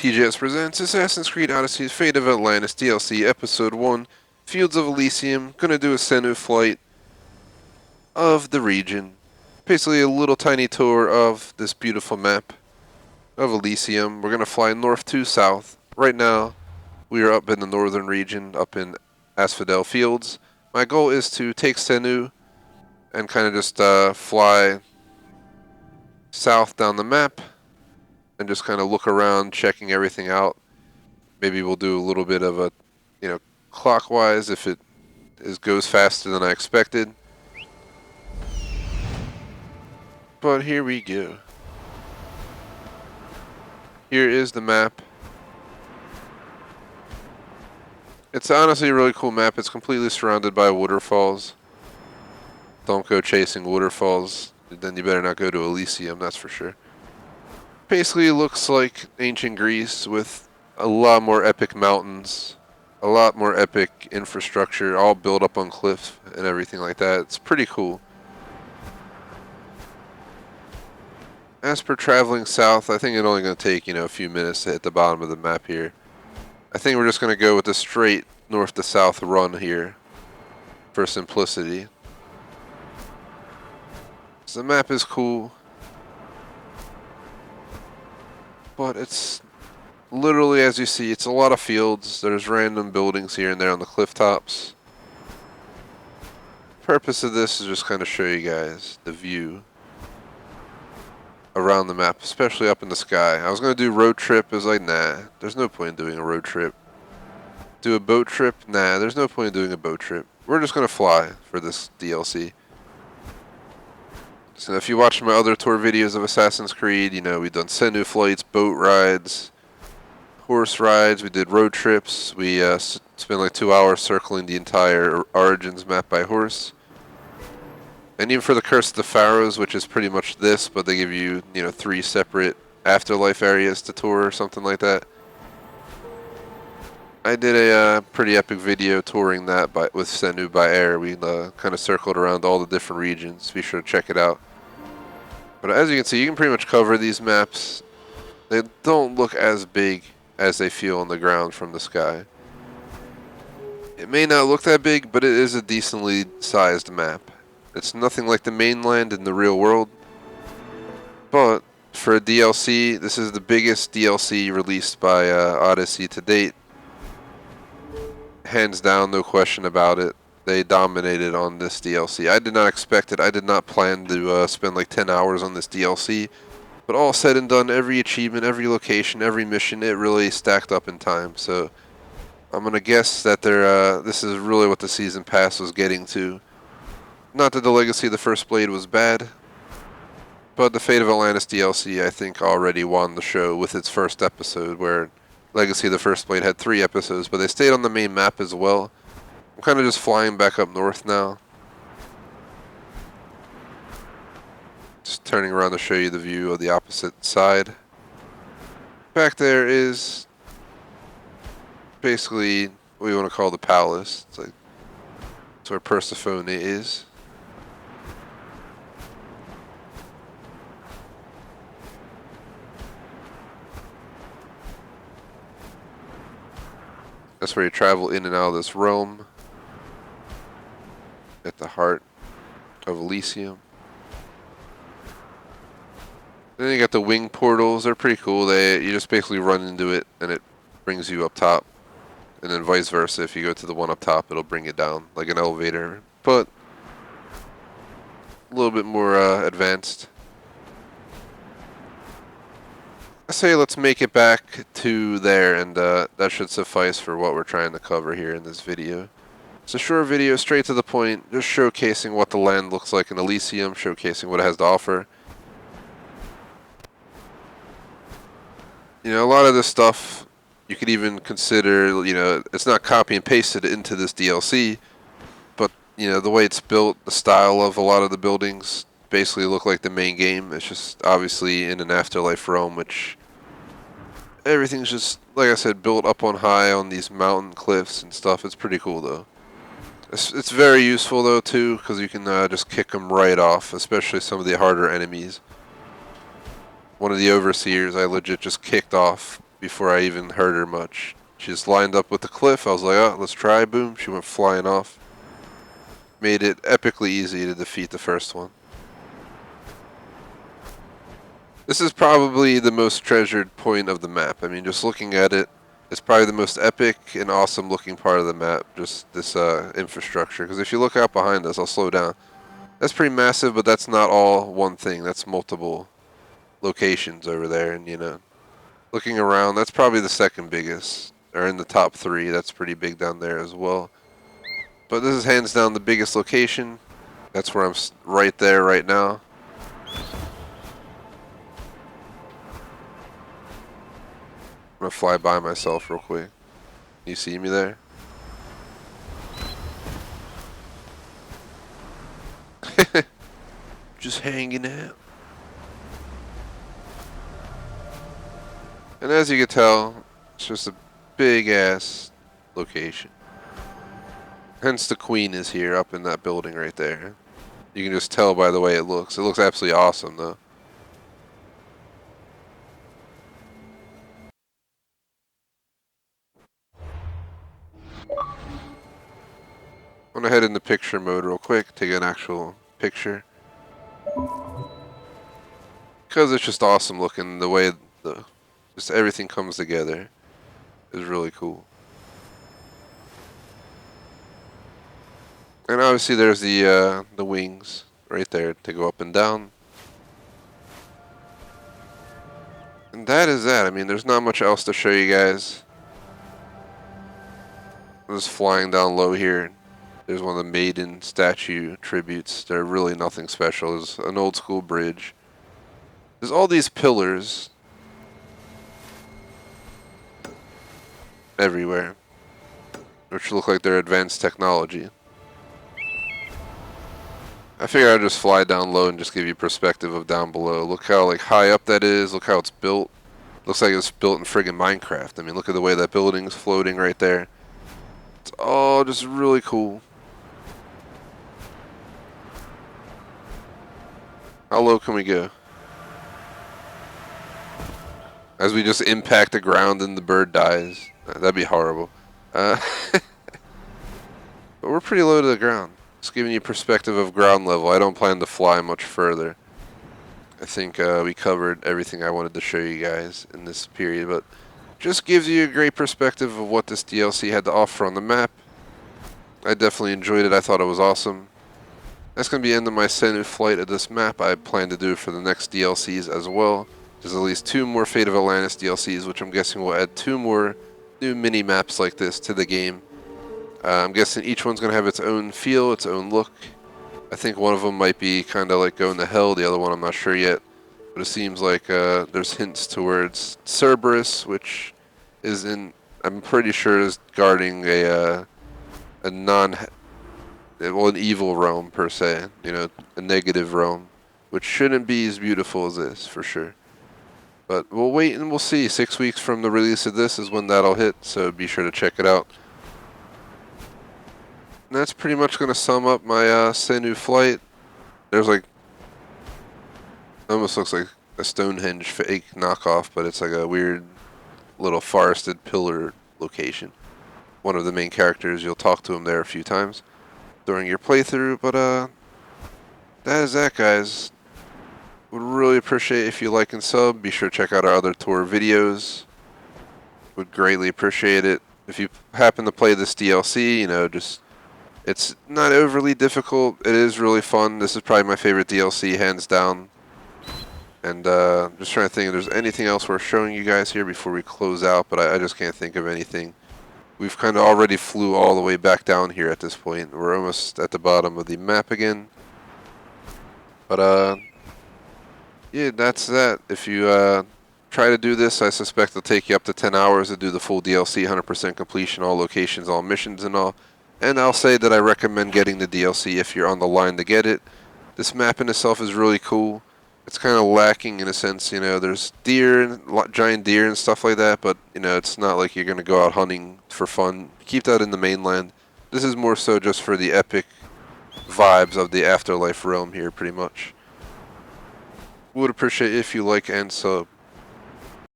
TJS presents Assassin's Creed Odyssey's Fate of Atlantis DLC Episode 1, Fields of Elysium. Gonna do a Senu flight of the region. Basically a little tiny tour of this beautiful map of Elysium. We're gonna fly north to south. Right now, we are up in the northern region, up in Asphodel Fields. My goal is to take Senu and kind of just fly south down the map and just kind of look around, checking everything out. Maybe we'll do a little bit of a, clockwise if it goes faster than I expected. But here we go. Here is the map. It's honestly a really cool map. It's completely surrounded by waterfalls. Don't go chasing waterfalls. Then you better not go to Elysium, that's for sure. Basically looks like ancient Greece with a lot more epic mountains, a lot more epic infrastructure, all built up on cliffs and everything like that. It's pretty cool. As per traveling south, I think it's only going to take, a few minutes to hit the bottom of the map here. I think we're just going to go with the straight north to south run here for simplicity. So the map is cool, but it's literally, as you see, it's a lot of fields. There's random buildings here and there on the cliff tops. The purpose of this is just kind of show you guys the view around the map, especially up in the sky. I was going to do road trip. It was like, nah, there's no point in doing a road trip. Do a boat trip? Nah, there's no point in doing a boat trip. We're just going to fly for this DLC. So if you watch my other tour videos of Assassin's Creed, we've done Senu flights, boat rides, horse rides, we did road trips. We spent like 2 hours circling the entire Origins map by horse. And even for the Curse of the Pharaohs, which is pretty much this, but they give you, 3 separate afterlife areas to tour or something like that. I did a pretty epic video touring that with Senu by air. We kind of circled around all the different regions. Be sure to check it out. But as you can see, you can pretty much cover these maps. They don't look as big as they feel on the ground from the sky. It may not look that big, but it is a decently sized map. It's nothing like the mainland in the real world, but for a DLC, this is the biggest DLC released by Odyssey to date. Hands down, no question about it. They dominated on this DLC. I did not expect it. I did not plan to spend like 10 hours on this DLC, but all said and done, every achievement, every location, every mission, it really stacked up in time. So I'm going to guess that this is really what the Season Pass was getting to. Not that the Legacy of the First Blade was bad, but the Fate of Atlantis DLC, I think, already won the show with its first episode, where Legacy of the First Blade had 3 episodes, but they stayed on the main map as well. I'm kind of just flying back up north now. Just turning around to show you the view of the opposite side. Back there is basically what you want to call the palace. It's where Persephone is. That's where you travel in and out of this realm at the heart of Elysium. Then you got the wing portals. They're pretty cool. You just basically run into it and it brings you up top. And then vice versa. If you go to the one up top, it'll bring you down like an elevator. But a little bit more advanced. I say let's make it back to there, and that should suffice for what we're trying to cover here in this video. It's a short video, straight to the point, just showcasing what the land looks like in Elysium, showcasing what it has to offer. A lot of this stuff you could even consider, it's not copy and pasted into this DLC, but, the way it's built, the style of a lot of the buildings basically look like the main game. It's just obviously in an afterlife realm, which everything's just, like I said, built up on high on these mountain cliffs and stuff. It's pretty cool, though. It's very useful, though, too, because you can just kick them right off, especially some of the harder enemies. One of the overseers I legit just kicked off before I even heard her much. She just lined up with the cliff. I was like, oh, let's try. Boom. She went flying off. Made it epically easy to defeat the first one. This is probably the most treasured point of the map. I mean, just looking at it, it's probably the most epic and awesome looking part of the map, just this infrastructure. Because if you look out behind us, I'll slow down. That's pretty massive, but that's not all one thing. That's multiple locations over there. And, you know, looking around, that's probably the second biggest. Or in the top 3, that's pretty big down there as well. But this is hands down the biggest location. That's where I'm right there right now. I'm gonna fly by myself real quick. You see me there? Just hanging out. And as you can tell, it's just a big ass location. Hence the queen is here up in that building right there. You can just tell by the way it looks. It looks absolutely awesome though. I'm gonna head into picture mode real quick, take an actual picture. Because it's just awesome looking, the way just everything comes together is really cool. And obviously there's the wings right there to go up and down. And that is that. I mean, there's not much else to show you guys. I'm just flying down low here. There's one of the maiden statue tributes. They're really nothing special. There's an old school bridge. There's all these pillars everywhere, which look like they're advanced technology. I figure I'd just fly down low and just give you perspective of down below. Look how like high up that is. Look how it's built. Looks like it's built in friggin' Minecraft. I mean, look at the way that building's floating right there. It's all just really cool. How low can we go? As we just impact the ground and the bird dies. That'd be horrible. But we're pretty low to the ground. Just giving you perspective of ground level. I don't plan to fly much further. I think we covered everything I wanted to show you guys in this period, but just gives you a great perspective of what this DLC had to offer on the map. I definitely enjoyed it. I thought it was awesome. That's going to be the end of my Senu flight of this map. I plan to do it for the next DLCs as well. There's at least 2 more Fate of Atlantis DLCs, which I'm guessing will add 2 more new mini maps like this to the game. I'm guessing each one's going to have its own feel, its own look. I think one of them might be kind of like going to hell, the other one I'm not sure yet. But it seems like there's hints towards Cerberus, which is in, I'm pretty sure is guarding an evil realm per se, you know, a negative realm, which shouldn't be as beautiful as this, for sure. But we'll wait and we'll see. 6 weeks from the release of this is when that'll hit, so be sure to check it out. And that's pretty much going to sum up my Senu flight. There's like, almost looks like a Stonehenge fake knockoff, but it's like a weird little forested pillar location. One of the main characters, you'll talk to him there a few times during your playthrough, but that is that, guys. Would really appreciate if you like and sub. Be sure to check out our other tour videos. Would greatly appreciate it. If you happen to play this DLC, you know, just, it's not overly difficult. It is really fun. This is probably my favorite DLC, hands down. And just trying to think if there's anything else worth showing you guys here before we close out, but I just can't think of anything. We've kind of already flew all the way back down here at this point. We're almost at the bottom of the map again. But yeah, that's that. If you try to do this, I suspect it'll take you up to 10 hours to do the full DLC, 100% completion, all locations, all missions and all. And I'll say that I recommend getting the DLC if you're on the line to get it. This map in itself is really cool. It's kind of lacking in a sense, you know, there's deer, giant deer and stuff like that, but, you know, it's not like you're going to go out hunting for fun. Keep that in the mainland. This is more so just for the epic vibes of the Afterlife realm here, pretty much. Would appreciate if you like and sub.